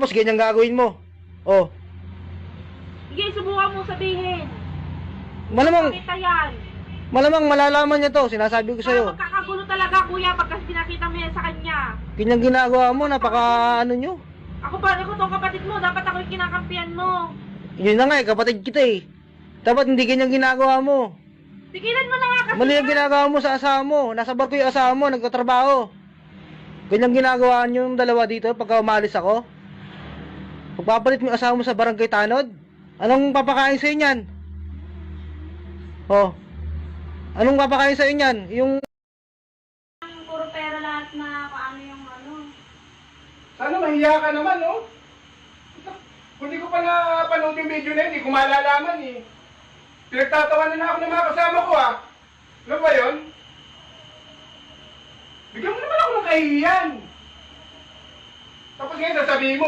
Tapos ganyan gagawin mo. Oh. Sige, subukan mo sabihin. Malamang, Pakita yan. malamang malalaman niya to. Sinasabi ko sa'yo. Magkakagulo talaga, kuya, pagka pinakita mo yan sa kanya. Ganyan ginagawa mo, napaka ano nyo. Ako pa, ako tong kapatid mo, dapat ako yung kinakampihan mo. Yun na nga eh, kapatid kita eh. Dapat hindi ganyan ginagawa mo. Tigilan mo na nga kasi. Mali ang ginagawa mo sa asawa mo. Nasa barko yung asawa mo, nagtatrabaho. Ganyan ginagawa nyo yung dalawa dito pagka umalis ako. Pagpapalit mo yung asawa mo sa barangay Tanod, anong papakain sa'yo niyan? Oh. Anong papakain sa'yo niyan? Yung... Puro pera lahat na paano yung ano. Sana mahiya ka naman, no? Kung di ko pa napanood yung video na yun, hindi ko malalaman eh. Pinagtatawanan na ako ng mga kasama ko ah. Ano ba yun? Bigyan mo naman ako ng kahihiyan. Tapos ngayon sasabihin mo,